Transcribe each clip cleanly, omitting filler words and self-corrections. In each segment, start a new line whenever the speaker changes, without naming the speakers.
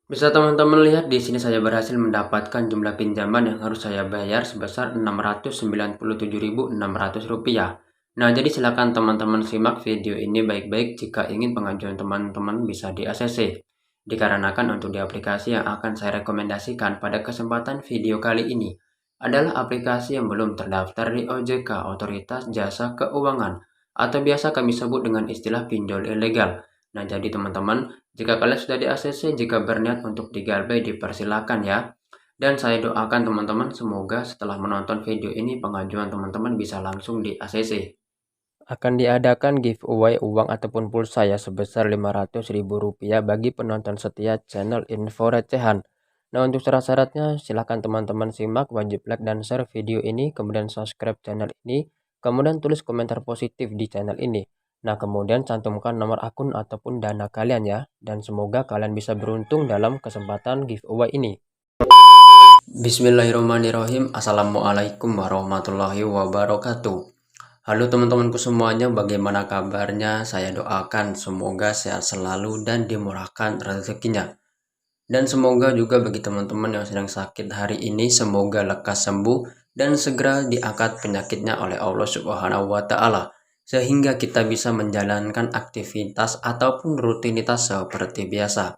Bisa teman-teman lihat di sini saya berhasil mendapatkan jumlah pinjaman yang harus saya bayar sebesar Rp697.600. Nah, jadi silakan teman-teman simak video ini baik-baik jika ingin pengajuan teman-teman bisa di ACC. Dikarenakan untuk di aplikasi yang akan saya rekomendasikan pada kesempatan video kali ini adalah aplikasi yang belum terdaftar di OJK, Otoritas Jasa Keuangan, atau biasa kami sebut dengan istilah pinjol ilegal. Nah, jadi teman-teman, jika kalian sudah di ACC, jika berniat untuk digalbay dipersilakan ya. Dan saya doakan teman-teman semoga setelah menonton video ini pengajuan teman-teman bisa langsung di ACC. Akan diadakan giveaway uang ataupun pulsa ya sebesar Rp500.000 bagi penonton setia channel Info Recehan. Nah, untuk syarat-syaratnya silahkan teman-teman simak, wajib like dan share video ini, kemudian subscribe channel ini, kemudian tulis komentar positif di channel ini. Nah, kemudian cantumkan nomor akun ataupun dana kalian ya, dan semoga kalian bisa beruntung dalam kesempatan giveaway ini. Bismillahirrahmanirrahim. Assalamualaikum warahmatullahi wabarakatuh. Halo teman-temanku semuanya, bagaimana kabarnya? Saya doakan semoga sehat selalu dan dimurahkan rezekinya. Dan semoga juga bagi teman-teman yang sedang sakit hari ini, semoga lekas sembuh dan segera diangkat penyakitnya oleh Allah Subhanahu wa Ta'ala, sehingga kita bisa menjalankan aktivitas ataupun rutinitas seperti biasa.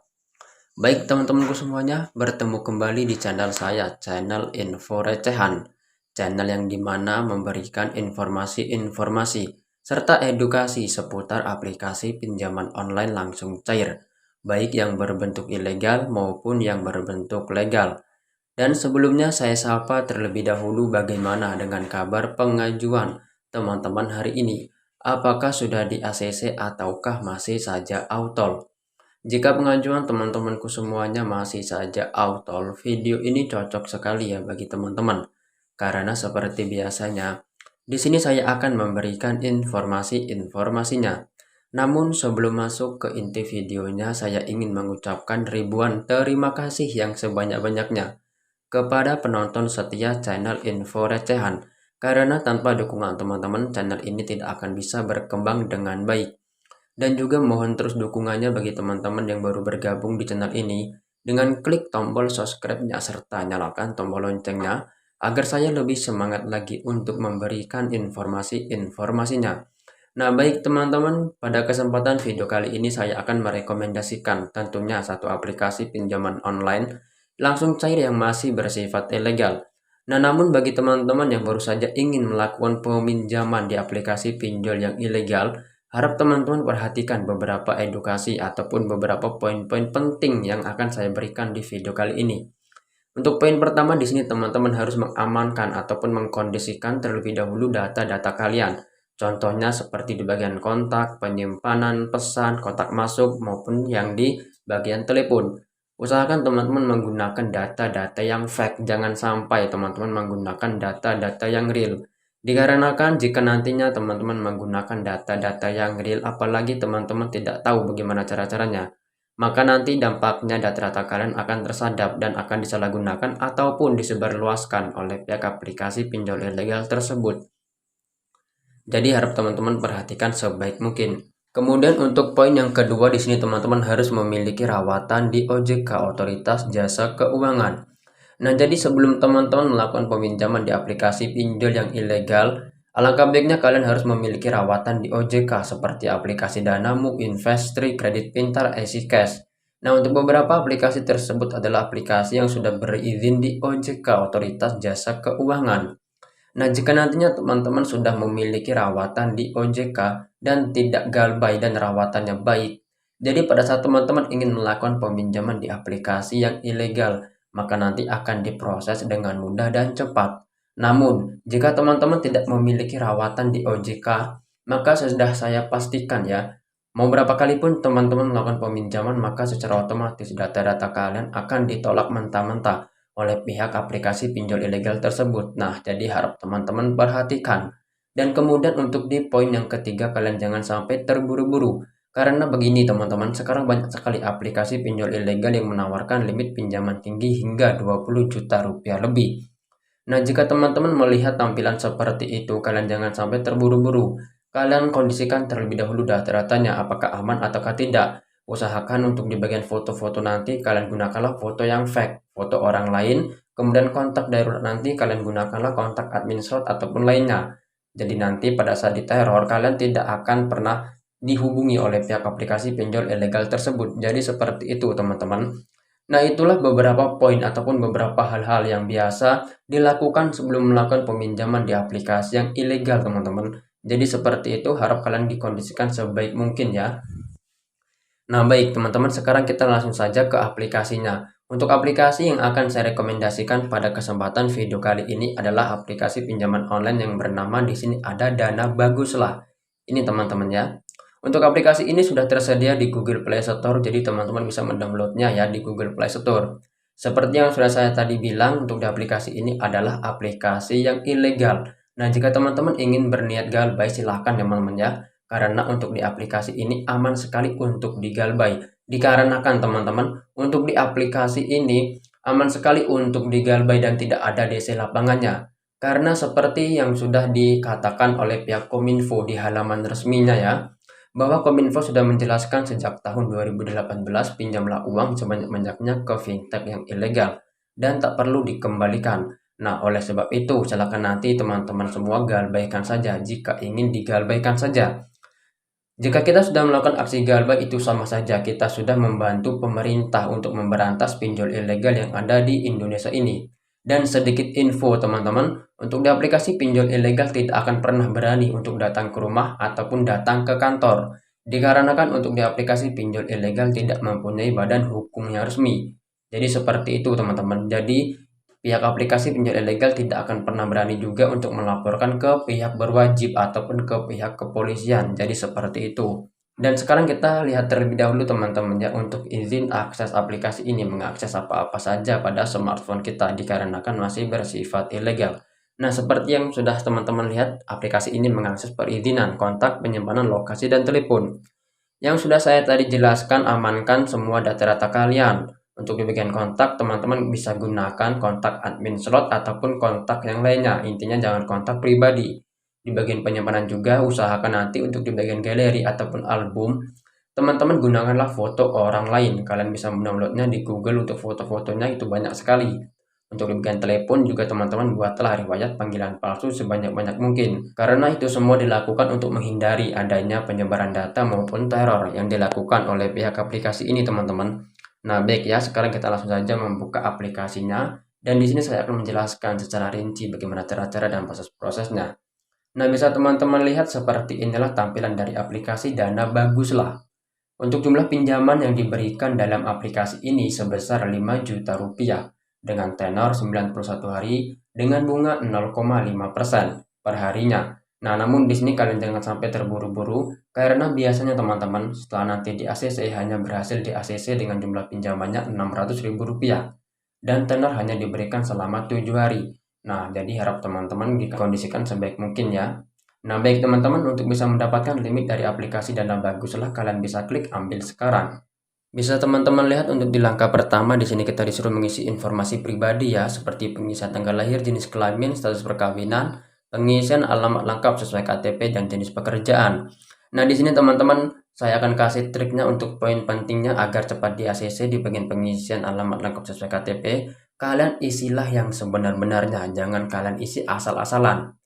Baik teman-temanku semuanya, bertemu kembali di channel saya, channel Info Recehan. Channel yang dimana memberikan informasi-informasi serta edukasi seputar aplikasi pinjaman online langsung cair, baik yang berbentuk ilegal maupun yang berbentuk legal. Dan sebelumnya saya sapa terlebih dahulu bagaimana dengan kabar pengajuan teman-teman hari ini. Apakah sudah di ACC ataukah masih saja autol? Jika pengajuan teman-temanku semuanya masih saja autol, video ini cocok sekali ya bagi teman-teman. Karena seperti biasanya, di sini saya akan memberikan informasi-informasinya. Namun sebelum masuk ke inti videonya, saya ingin mengucapkan ribuan terima kasih yang sebanyak-banyaknya kepada penonton setia channel Info Recehan. Karena tanpa dukungan teman-teman, channel ini tidak akan bisa berkembang dengan baik. Dan juga mohon terus dukungannya bagi teman-teman yang baru bergabung di channel ini dengan klik tombol subscribe-nya serta nyalakan tombol loncengnya agar saya lebih semangat lagi untuk memberikan informasi-informasinya. Nah, baik teman-teman, pada kesempatan video kali ini saya akan merekomendasikan tentunya satu aplikasi pinjaman online langsung cair yang masih bersifat ilegal. Nah, namun bagi teman-teman yang baru saja ingin melakukan peminjaman di aplikasi pinjol yang ilegal, harap teman-teman perhatikan beberapa edukasi ataupun beberapa poin-poin penting yang akan saya berikan di video kali ini. Untuk poin pertama di sini teman-teman harus mengamankan ataupun mengkondisikan terlebih dahulu data-data kalian. Contohnya seperti di bagian kontak, penyimpanan, pesan, kotak masuk maupun yang di bagian telepon. Usahakan teman-teman menggunakan data-data yang fake, jangan sampai teman-teman menggunakan data-data yang real. Dikarenakan jika nantinya teman-teman menggunakan data-data yang real, apalagi teman-teman tidak tahu bagaimana cara-caranya, maka nanti dampaknya data-data kalian akan tersadap dan akan disalahgunakan ataupun disebarluaskan oleh pihak aplikasi pinjol ilegal tersebut. Jadi harap teman-teman perhatikan sebaik mungkin. Kemudian untuk poin yang kedua di sini teman-teman harus memiliki rawatan di OJK, Otoritas Jasa Keuangan. Nah, jadi sebelum teman-teman melakukan peminjaman di aplikasi pinjol yang ilegal, alangkah baiknya kalian harus memiliki rawatan di OJK seperti aplikasi Danamu, Investri, Kredit Pintar, EasyCash. Nah, untuk beberapa aplikasi tersebut adalah aplikasi yang sudah berizin di OJK, Otoritas Jasa Keuangan. Nah, jika nantinya teman-teman sudah memiliki rawatan di OJK dan tidak galbay dan rawatannya baik, jadi pada saat teman-teman ingin melakukan peminjaman di aplikasi yang ilegal, maka nanti akan diproses dengan mudah dan cepat. Namun, jika teman-teman tidak memiliki rawatan di OJK, maka sudah saya pastikan ya, mau berapa kali pun teman-teman melakukan peminjaman, maka secara otomatis data-data kalian akan ditolak mentah-mentah oleh pihak aplikasi pinjol ilegal tersebut. Nah, jadi harap teman-teman perhatikan. Dan kemudian untuk di poin yang ketiga, kalian jangan sampai terburu-buru. Karena begini teman-teman, sekarang banyak sekali aplikasi pinjol ilegal yang menawarkan limit pinjaman tinggi hingga 20 juta rupiah lebih. Nah, jika teman-teman melihat tampilan seperti itu, kalian jangan sampai terburu-buru. Kalian kondisikan terlebih dahulu data-datanya apakah aman ataukah tidak. usahakan untuk di bagian foto-foto nanti kalian gunakanlah foto yang fake, foto orang lain. Kemudian kontak darurat nanti kalian gunakanlah kontak admin slot ataupun lainnya. Jadi nanti pada saat diteror kalian tidak akan pernah dihubungi oleh pihak aplikasi pinjol ilegal tersebut. Jadi seperti itu teman-teman. Nah, itulah beberapa poin ataupun beberapa hal-hal yang biasa dilakukan sebelum melakukan peminjaman di aplikasi yang ilegal, teman-teman. Jadi seperti itu, harap kalian dikondisikan sebaik mungkin ya. Nah, baik teman-teman, sekarang kita langsung saja ke aplikasinya. Untuk aplikasi yang akan saya rekomendasikan pada kesempatan video kali ini adalah aplikasi pinjaman online yang bernama di sini ada Dana Baguslah. Ini teman-teman ya. Untuk aplikasi ini sudah tersedia di Google Play Store, jadi teman-teman bisa mendownloadnya ya di Google Play Store. Seperti yang sudah saya tadi bilang, untuk di aplikasi ini adalah aplikasi yang ilegal. Nah, jika teman-teman ingin berniat galbay, silahkan ya teman-teman ya. Karena untuk di aplikasi ini aman sekali untuk digalbay. Dikarenakan teman-teman, untuk di aplikasi ini aman sekali untuk digalbay dan tidak ada DC lapangannya. Karena seperti yang sudah dikatakan oleh pihak Kominfo di halaman resminya ya, bahwa Kominfo sudah menjelaskan sejak tahun 2018 pinjamlah uang sebanyak-banyaknya ke fintech yang ilegal dan tak perlu dikembalikan. Nah, oleh sebab itu, silakan nanti teman-teman semua galbaikan saja jika ingin digalbaikan saja. Jika kita sudah melakukan aksi galbay, itu sama saja kita sudah membantu pemerintah untuk memberantas pinjol ilegal yang ada di Indonesia ini. Dan sedikit info teman-teman, untuk di aplikasi pinjol ilegal tidak akan pernah berani untuk datang ke rumah ataupun datang ke kantor. Dikarenakan untuk di aplikasi pinjol ilegal tidak mempunyai badan hukum yang resmi. Jadi seperti itu teman-teman. Jadi pihak aplikasi pinjol ilegal tidak akan pernah berani juga untuk melaporkan ke pihak berwajib ataupun ke pihak kepolisian. Jadi seperti itu. Dan sekarang kita lihat terlebih dahulu teman-teman ya, untuk izin akses aplikasi ini mengakses apa-apa saja pada smartphone kita dikarenakan masih bersifat ilegal. Nah, seperti yang sudah teman-teman lihat, aplikasi ini mengakses perizinan, kontak, penyimpanan lokasi, dan telepon. Yang sudah saya tadi jelaskan, amankan semua data-data kalian. Untuk di bagian kontak, teman-teman bisa gunakan kontak admin slot ataupun kontak yang lainnya. Intinya jangan kontak pribadi. Di bagian penyimpanan juga, usahakan nanti untuk di bagian galeri ataupun album, teman-teman gunakanlah foto orang lain. Kalian bisa mendownloadnya di Google untuk foto-fotonya, itu banyak sekali. Untuk di bagian telepon juga teman-teman buatlah riwayat panggilan palsu sebanyak-banyak mungkin. Karena itu semua dilakukan untuk menghindari adanya penyebaran data maupun teror yang dilakukan oleh pihak aplikasi ini teman-teman. Nah, baik ya, sekarang kita langsung saja membuka aplikasinya. Dan di sini saya akan menjelaskan secara rinci bagaimana cara-cara dan proses-prosesnya. Nah, bisa teman-teman lihat seperti inilah tampilan dari aplikasi Dana Baguslah. Untuk jumlah pinjaman yang diberikan dalam aplikasi ini sebesar 5 juta rupiah dengan tenor 91 hari dengan bunga 0,5% per harinya. Nah, namun di sini kalian jangan sampai terburu-buru karena biasanya teman-teman setelah nanti di ACC hanya berhasil di ACC dengan jumlah pinjamannya Rp600.000 dan tenor hanya diberikan selama 7 hari. Nah, jadi harap teman-teman dikondisikan sebaik mungkin ya. Nah, baik teman-teman, untuk bisa mendapatkan limit dari aplikasi Dana Baguslah, kalian bisa klik ambil sekarang. Bisa teman-teman lihat untuk di langkah pertama di sini kita disuruh mengisi informasi pribadi ya, seperti pengisian tanggal lahir, jenis kelamin, status perkawinan, pengisian alamat lengkap sesuai KTP dan jenis pekerjaan. Nah, di sini teman-teman saya akan kasih triknya untuk poin pentingnya agar cepat di ACC di bagian pengisian alamat lengkap sesuai KTP. Kalian isilah yang sebenar-benarnya, jangan kalian isi asal-asalan.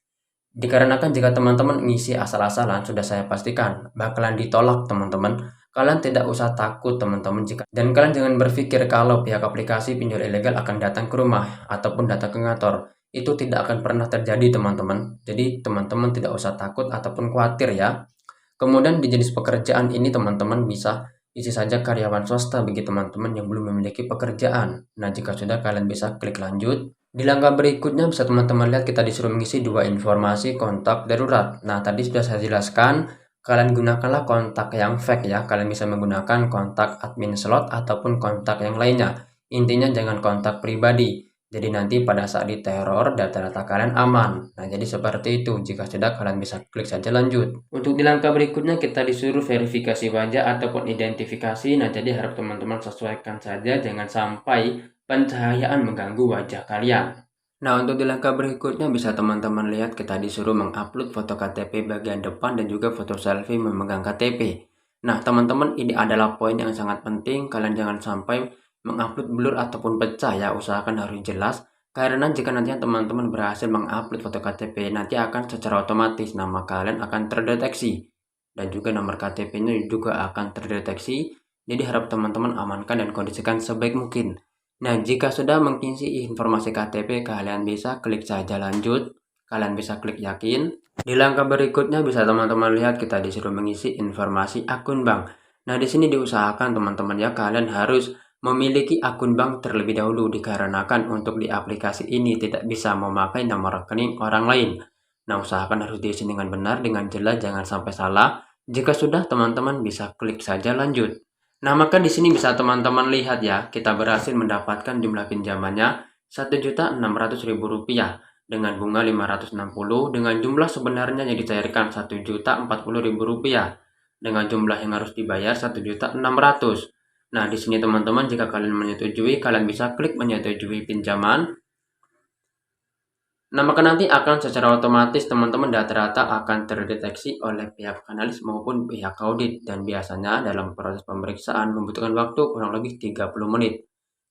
Dikarenakan jika teman-teman mengisi asal-asalan, sudah saya pastikan bakalan ditolak teman-teman. Kalian tidak usah takut teman-teman dan kalian jangan berpikir kalau pihak aplikasi pinjol ilegal akan datang ke rumah ataupun datang ke kantor. Itu tidak akan pernah terjadi teman-teman. Jadi teman-teman tidak usah takut ataupun khawatir ya. Kemudian di jenis pekerjaan ini teman-teman bisa isi saja karyawan swasta bagi teman-teman yang belum memiliki pekerjaan. Nah, jika sudah kalian bisa klik lanjut. Di langkah berikutnya bisa teman-teman lihat kita disuruh mengisi dua informasi kontak darurat. Nah, tadi sudah saya jelaskan, kalian gunakanlah kontak yang fake ya. Kalian bisa menggunakan kontak admin slot ataupun kontak yang lainnya. Intinya jangan kontak pribadi. Jadi nanti pada saat diteror data-data kalian aman. Nah, jadi seperti itu. Jika sudah kalian bisa klik saja lanjut. Untuk di langkah berikutnya kita disuruh verifikasi wajah ataupun identifikasi. Nah, jadi harap teman-teman sesuaikan saja, jangan sampai pencahayaan mengganggu wajah kalian. Nah, untuk di langkah berikutnya bisa teman-teman lihat kita disuruh mengupload foto KTP bagian depan dan juga foto selfie memegang KTP. Nah, teman-teman, ini adalah poin yang sangat penting. Kalian jangan sampai mengupload blur ataupun pecah ya. Usahakan harus jelas. Karena jika nantinya teman-teman berhasil mengupload foto KTP, nanti akan secara otomatis nama kalian akan terdeteksi. Dan juga nomor KTP-nya juga akan terdeteksi. Jadi harap teman-teman amankan dan kondisikan sebaik mungkin. Nah, jika sudah mengisi informasi KTP, kalian bisa klik saja lanjut. Kalian bisa klik yakin. Di langkah berikutnya bisa teman-teman lihat kita disuruh mengisi informasi akun bank. Nah, di sini diusahakan teman-teman ya kalian harus memiliki akun bank terlebih dahulu dikarenakan untuk di aplikasi ini tidak bisa memakai nomor rekening orang lain. Nah, usahakan harus diisi dengan benar, dengan jelas, jangan sampai salah. Jika sudah, teman-teman bisa klik saja lanjut. Nah, maka di sini bisa teman-teman lihat ya, kita berhasil mendapatkan jumlah pinjamannya Rp1.600.000 dengan bunga 560 dengan jumlah sebenarnya yang dicairkan Rp1.040.000 dengan jumlah yang harus dibayar 1.600.000. Nah, di sini teman-teman jika kalian menyetujui, kalian bisa klik menyetujui pinjaman. Nah, maka nanti akan secara otomatis teman-teman data-data akan terdeteksi oleh pihak analis maupun pihak audit dan biasanya dalam proses pemeriksaan membutuhkan waktu kurang lebih 30 menit.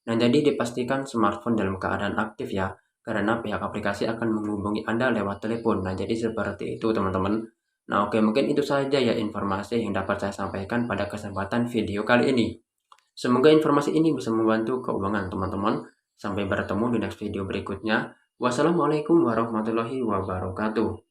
Nah, jadi dipastikan smartphone dalam keadaan aktif ya, karena pihak aplikasi akan menghubungi Anda lewat telepon. Nah, jadi seperti itu teman-teman. Nah, oke, mungkin itu saja ya informasi yang dapat saya sampaikan pada kesempatan video kali ini. Semoga informasi ini bisa membantu keuangan teman-teman. Sampai bertemu di next video berikutnya. Wassalamualaikum warahmatullahi wabarakatuh.